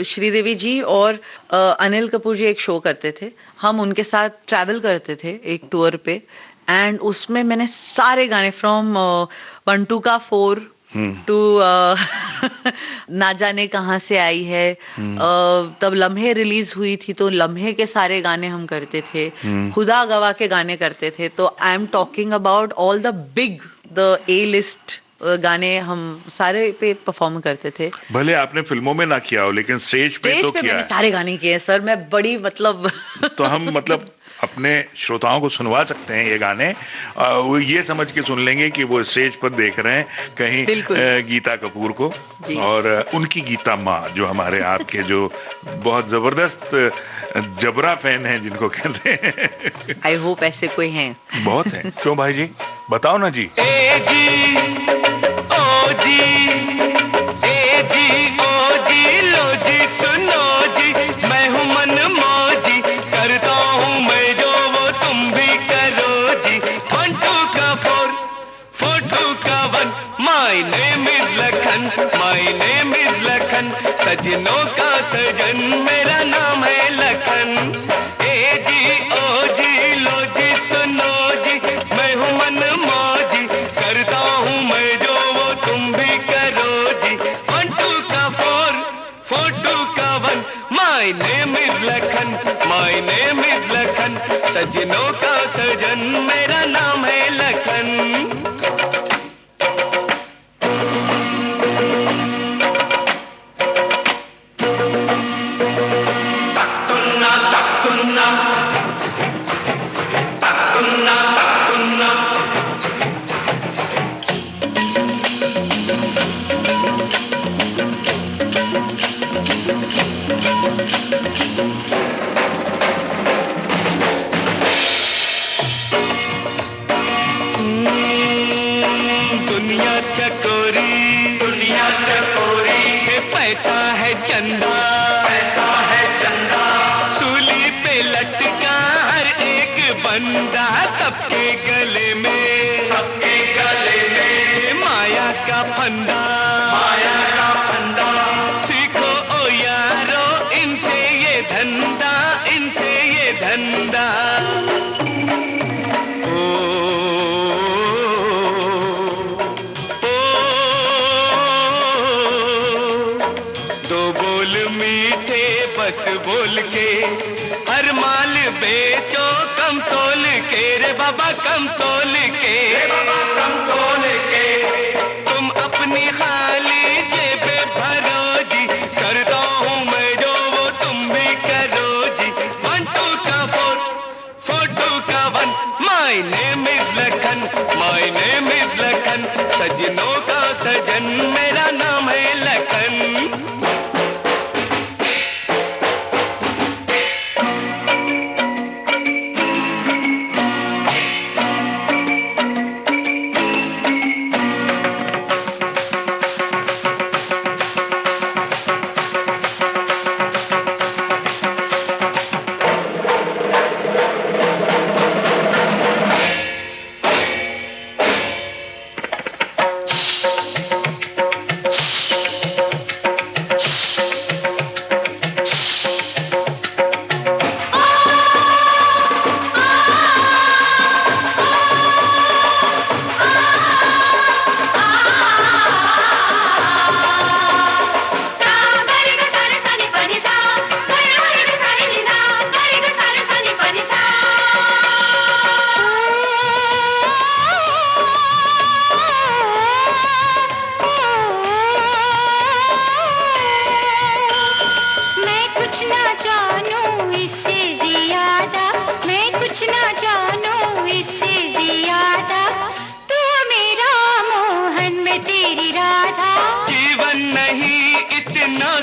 श्रीदेवी जी और अनिल कपूर जी एक शो करते थे, हम उनके साथ ट्रैवल करते थे एक टूर पे, एंड उसमें मैंने सारे गाने फ्रॉम 1 2 का 4 टू ना जाने कहाँ से आई है, तब लम्हे रिलीज हुई थी तो लम्हे के सारे गाने हम करते थे, खुदा गवाह के गाने करते थे। तो I am talking about all the big, the A list गाने हम सारे पे परफॉर्म करते थे। भले आपने फिल्मों में ना किया हो, लेकिन स्टेज पे तो किया मैंने है। सारे गाने किए सर, मैं बड़ी मतलब तो हम मतलब अपने श्रोताओं को सुनवा सकते हैं ये गाने, वो ये समझ के सुन लेंगे कि वो स्टेज पर देख रहे हैं कहीं गीता कपूर को, और उनकी गीता माँ जो हमारे आपके जो बहुत जबरदस्त जबरा फैन हैं जिनको कहते हैं। आई होप ऐसे कोई हैं। बहुत हैं, क्यों भाई जी, बताओ ना जी। ए जी, ओ जी, ए जी, ओ जी, लो जी, सुनो जी, मैं हूँ मन मौजी, करता हूँ मैं जो वो तुम भी करो जी। 1 2 का 4 4 2 का 1, my name is Lakhan, my name is Lakhan, सजनों का सजन मेरा नाम है लखन। ए जी, ओ जी, लो जी, सुनो जी, माय नेम इज लखन, सजनों का सजन मेरा नाम है लखन। दुनिया चकोरी है, पैसा है चंदा, पैसा है चंदा, सूली पे लटका हर एक बंदा, सबके गले में माया का फंदा, माया का फंदा। सीखो ओ यारो इनसे ये धंधा, इनसे ये धंधा। बस बोल के हर माल बेचो कम तोल के, रे बाबा कम तोल के, कम तोल के। तुम अपनी खाली जेबे भरो जी, करता हूँ मैं जो वो तुम भी करो जी। 1 2 का 4 4 2 का 1, my name is Lakhan, my name is Lakhan, सजनों का सजन मेरा नाम है लखन।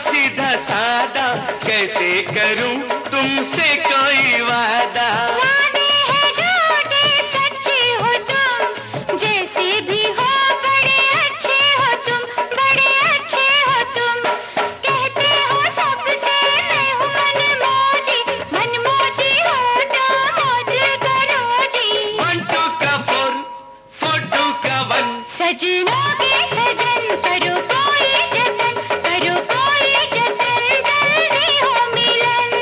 सीधा सादा कैसे करूं तुमसे कोई वादा। वादे हैं झूठे सच्चे हो तुम, जैसे भी हो बड़े अच्छे हो तुम, बड़े अच्छे हो तुम। कहते हो सबसे मैं हूँ मनमौजी, मनमौजी हो तो मौज करो जी। 1 2 का 4 4 2 का 1, सजनों के सजन करो कोई जतन, करो कोई जतन, जल्दी हो मिलन।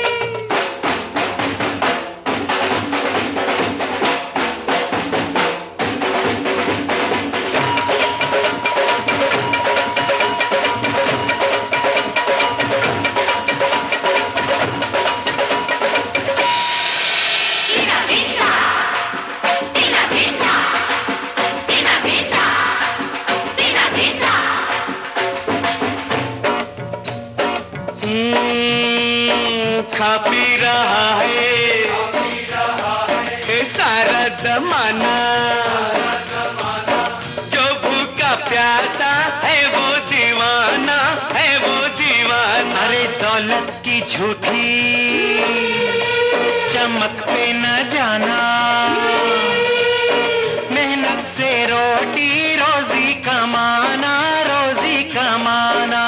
खा पी रहा है सारा जमाना, जो भूखा प्यासा है वो दीवाना, है वो दीवाना। अरे दौलत की झूठी चमक पे न जाना, मेहनत से रोटी रोजी कमाना, रोजी कमाना।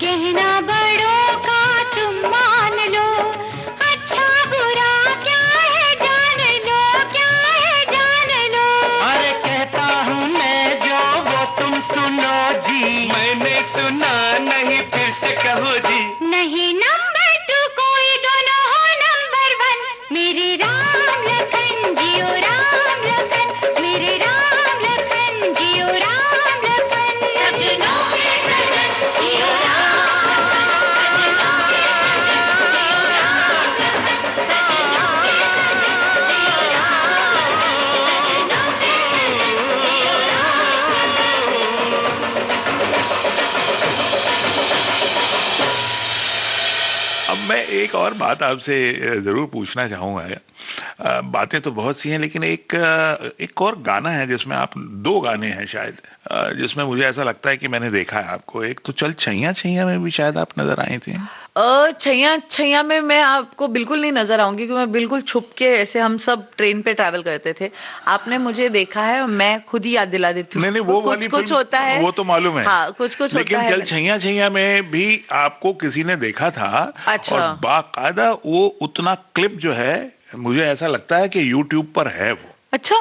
कहना बड़ों का तुम मान लो, अच्छा बुरा क्या है जान लो, क्या है जान लो। अरे कहता हूँ मैं जो वो तुम सुनो जी। एक और बात आपसे जरूर पूछना चाहूंगा। बातें तो बहुत सी हैं, लेकिन एक और गाना है जिसमें आप, दो गाने हैं शायद, जिसमें मुझे ऐसा लगता है कि मैंने देखा है आपको। एक तो चल छैया छैया में भी शायद आप नजर आई थी। छैया छैया में मैं आपको बिल्कुल नहीं नजर आऊंगी, क्योंकि मैं बिल्कुल छुप के, ऐसे हम सब ट्रेन पे ट्रैवल करते थे, आपने मुझे देखा है, मैं खुद ही याद दिला देती हूँ। नहीं वो कुछ वाली कुछ होता है, वो तो मालूम है। हाँ, कुछ कुछ लेकिन होता है। चल छैया छैया में भी आपको किसी ने देखा था। अच्छा। और बाकायदा वो उतना क्लिप जो है, मुझे ऐसा लगता है कि यूट्यूब पर है वो। अच्छा,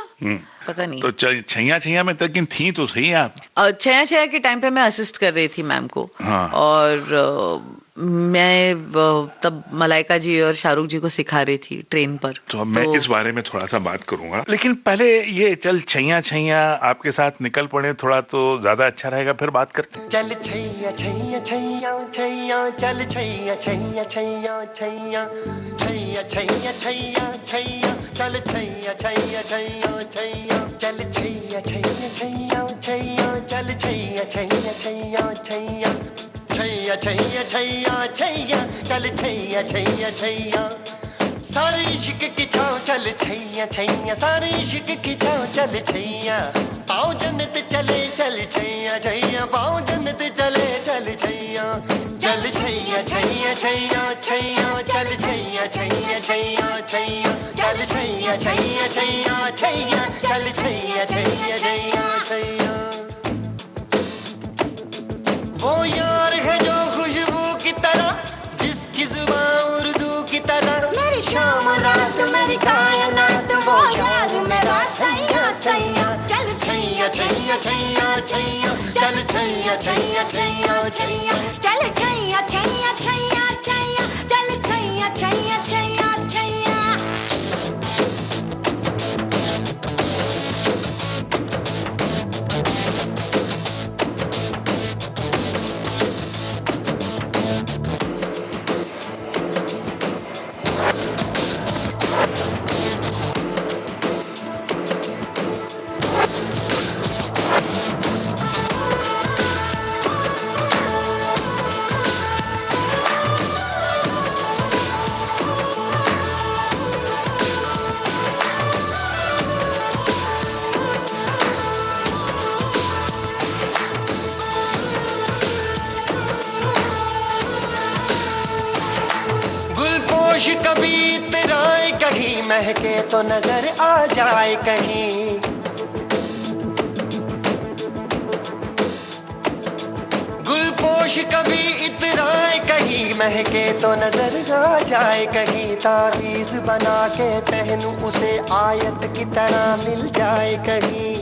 पता नहीं। तो छैया छैया में लेकिन थी तो सही आप। छैया छैया के टाइम पे मैं असिस्ट कर रही थी मैम को। हाँ। और मैं तब मलाइका जी और शाहरुख जी को सिखा रही थी ट्रेन पर। तो मैं इस बारे में थोड़ा सा बात करूंगा, लेकिन पहले ये चल छैया छैया आपके साथ निकल पड़े थोड़ा, तो ज्यादा अच्छा रहेगा, फिर बात करते हैं। चल छैया छैया छैया छैया, चल छैया छैया छैया छैया, छैया छैया छैया छैया, चल छैया छैया छैया छैया, चल छैया छैया छैया छैया, चल छैया छैया छैया छैया, छैया छैया छैया छैया, चल छैया छैया छैया। सारे इश्क की छाँव चल छैया छैया, सारे इश्क की छाँव चल छैया, पाँव जन्नत चले चल छैया छैया, पाँव जन्नत चले चल छैया, चल छैया छैया छैया छैया, चल छैया छैया छैया छैया, चल छैया छैया छैया छैया, चल छैया छैया छैया छैया। वो यार है जो खुशबू की तरह, जिसकी जुबान उर्दू की तरह, मेरी शाम रात मेरी कायनात, वो यार मेरा सैया सैया, चल छैया छैया छैया छैया, चल छैया छैया छैया छैया, चल छैया छैया छैया छैया, चल छैया छैया छैया छैया। गुलपोश कभी इतराए कहीं, महके तो नजर आ जाए कहीं, गुलपोश कभी इतराए कहीं, महके तो नजर आ जाए कहीं, तावीज बना के पहनूं उसे आयत की तरह मिल जाए कहीं,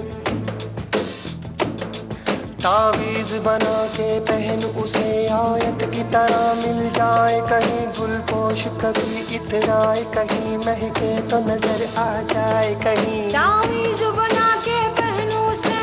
तावीज बना के पहन उसे आयत की तरह मिल जाए कहीं, गुलपोश कभी इतराए कहीं, महके तो नजर आ जाए कहीं, तावीज बना के पहन उसे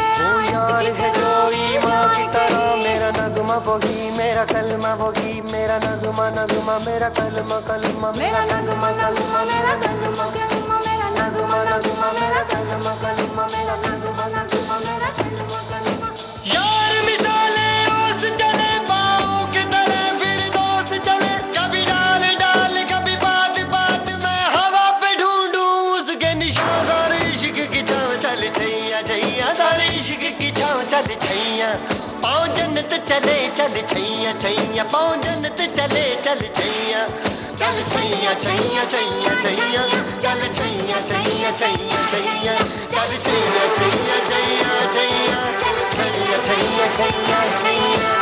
यार है जो ईमान की तरह, मेरा नगमा वही मेरा कलमा वही, मेरा नगमा नगमा मेरा कलमा कलमा, मेरा नगमा नगमा मेरा कलमा कलमा, मेरा नगमा नगमा मेरा कलमा कलमा, मेरा नगमा नगमा मेरा कलमा कलमा। यार मिसाले ओस चले बाहों के तले, फिर दोस्त चले, कभी डाल डाल कभी बात बात में हवा पे ढूंढूं उसके निशान, सारे इश्क की छाँव चल छैया छैया, सारे इश्क की छाँव चल छैया, पाँव जन्नत चले चल छैया छैया, पाँव जन्नत चले चल छैया, चल छैया छैया छैया छैया, चल छैया छैया छैया छैया, चल छैया छैया छैया छैया, छैया छैया छैया छैया।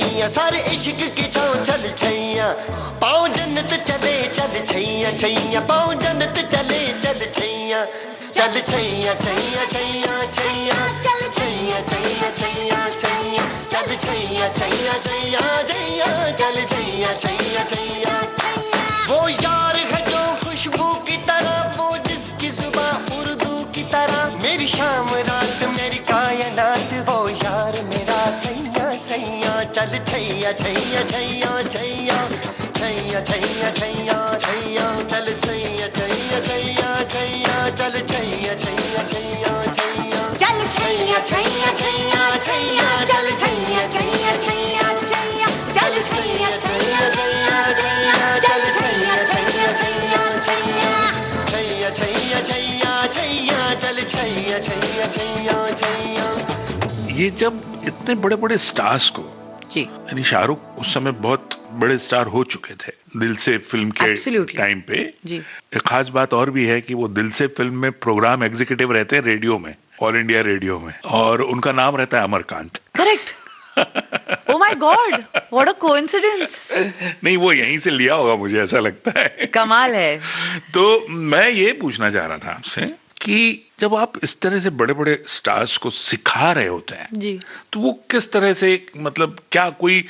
छैया सारे इश्क की छाँव चल छैया पाँव जन्नत चले चल छैया छैया पाँव जन्नत चले चल छैया चल छैया छैया छैया छैया चल छैया छैया छैया छैया चल छैया छैया छैया छैया चल छैया छैया छैया वो यार है जो खुशबू की तरह वो जिसकी जुबान उर्दू की तरह मेरी शाम रात मेरी कायनात वो यार मेरा सैया सैया चल छैया छैया छैया छैया छैया छैया छैया छैया चल छैया छैया छैया छैया चल छैया छैया छैया छैया चल छैया छैया छैया छैया चल छैया छैया छैया छैया चल छैया छैया छैया छैया चल छैया छैया छैया छैया छैया छैया छैया छैया चल छैया छैया छैया छैया। ये जब इतने बड़े बड़े स्टार्स को, जी यानी शाहरुख उस समय बहुत बड़े स्टार हो चुके थे दिल से फिल्म के Absolutely. टाइम पे। जी एक खास बात और भी है कि वो दिल से फिल्म में प्रोग्राम एग्जीक्यूटिव रहते हैं रेडियो में, ऑल इंडिया रेडियो में, और उनका नाम रहता है Amarkant. Correct. Oh my God, what a coincidence. नहीं, वो यहीं से लिया होगा, मुझे ऐसा लगता है। कमाल है। तो मैं ये पूछना चाह रहा था आपसे कि जब आप इस तरह से बड़े बड़े स्टार्स को सिखा रहे होते हैं, जी तो वो किस तरह से, मतलब क्या कोई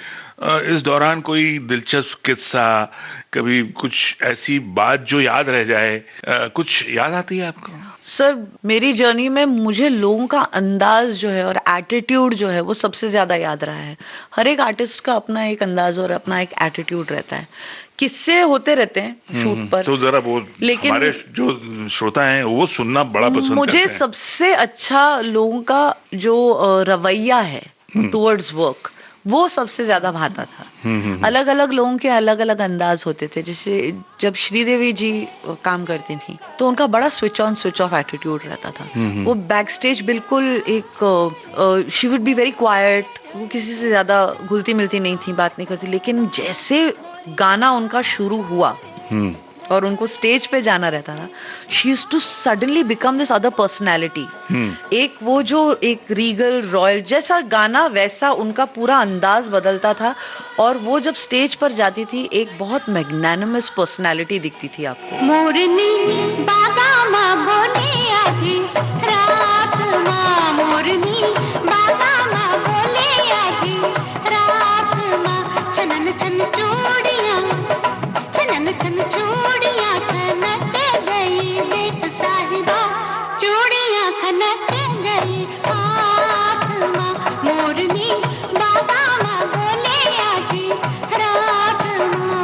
इस दौरान कोई दिलचस्प किस्सा, कभी कुछ ऐसी बात जो याद रह जाए, कुछ याद आती है आपको? सर, मेरी जर्नी में मुझे लोगों का अंदाज जो है और एटीट्यूड जो है वो सबसे ज्यादा याद रहा है। हर एक आर्टिस्ट का अपना एक अंदाज और अपना एक एटीट्यूड रहता है। किस्से होते रहते हैं शूट पर, तो जरा वो लेकिन हमारे जो श्रोता हैं वो सुनना बड़ा पसंद मुझे करते हैं। सबसे अच्छा लोगों का जो रवैया है टुवर्ड्स वर्क, वो सबसे ज्यादा भाता था। अलग अलग लोगों के अलग अलग अंदाज होते थे। जैसे जब श्रीदेवी जी काम करती थी तो उनका बड़ा switch on switch off attitude रहता था। वो बैक स्टेज बिल्कुल एक she would be very quite, वो किसी से ज्यादा घुलती मिलती नहीं थी, बात नहीं करती। लेकिन जैसे गाना उनका शुरू हुआ और उनको स्टेज पे जाना रहता था, she used to suddenly become this other personality. एक वो जो एक रीगल रॉयल जैसा गाना, वैसा उनका पूरा अंदाज बदलता था। और वो जब स्टेज पर जाती थी, एक बहुत मैग्नानिमस पर्सनैलिटी दिखती थी आपको। मोरनी बागा माँ बोले आधी रात माँ, मोरनी बागा माँ बोले आधी रात माँ, छनन छन चूड़ियाँ, छनन छन चूड़ियाँ खनक गई, देख साहिबा चूड़ियाँ खनक गई हाथ माँ, मोरनी बागा माँ बोले आधी रात माँ।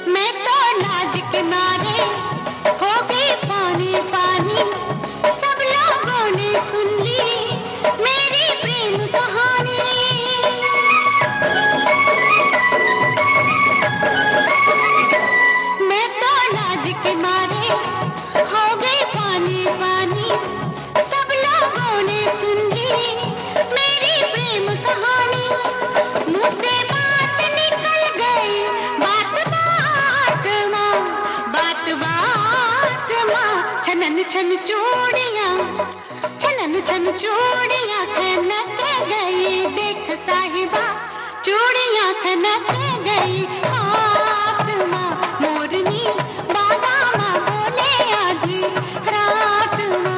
मैं तो लाज के मारे हो गई पानी पानी, सब लोगों ने सुन ली मेरी प्रेम कहानी। मैं तो लाज के मारे हो गई पानी पानी, सब लोगों ने सुन ली मेरी प्रेम कहानी। मुँह से बात निकल गई, बात बात माँ, बात बात माँ, छनन छन चूड़ियाँ, छनन छन चूड़ियाँ खनक गई, देख साहिबा चूड़ियाँ खनक गई हाथ माँ, मोरनी बागा माँ बोले आधी रात माँ।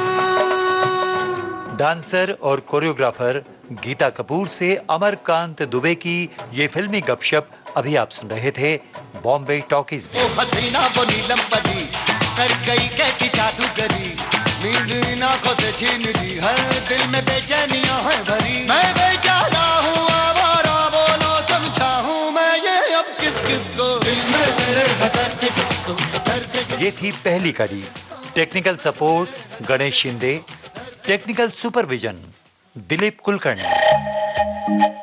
डांसर और कोरियोग्राफर गीता कपूर से अमरकांत दुबे की ये फिल्मी गपशप अभी आप सुन रहे थे बॉम्बे टॉकीज में। ओ हसीना वो नीलम परी कर गई कैसी जादूगरी, नींद आंखों से छीन ली, हर दिल में बेचैनियां है भरी। मैं बेचारा हूँ आवारा, बोलो समझा हूँ मैं ये अब किस किस को, दिल में मेरे दर्द किसको, दर्द ये थी पहली कड़ी। Technical support Ganesh Shinde, technical supervision Dilip Kulkarni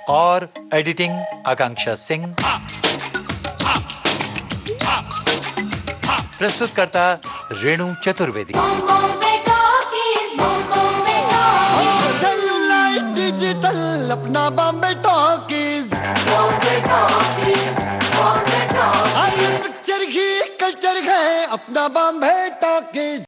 और एडिटिंग आकांक्षा सिंह। प्रस्तुतकर्ता रेणु चतुर्वेदी। बॉम्बे टॉकीज, बॉम्बे अपना बॉम्बे टॉकीज। अरे पिक्चर ही कल्चर है अपना बॉम्बे टॉकीज।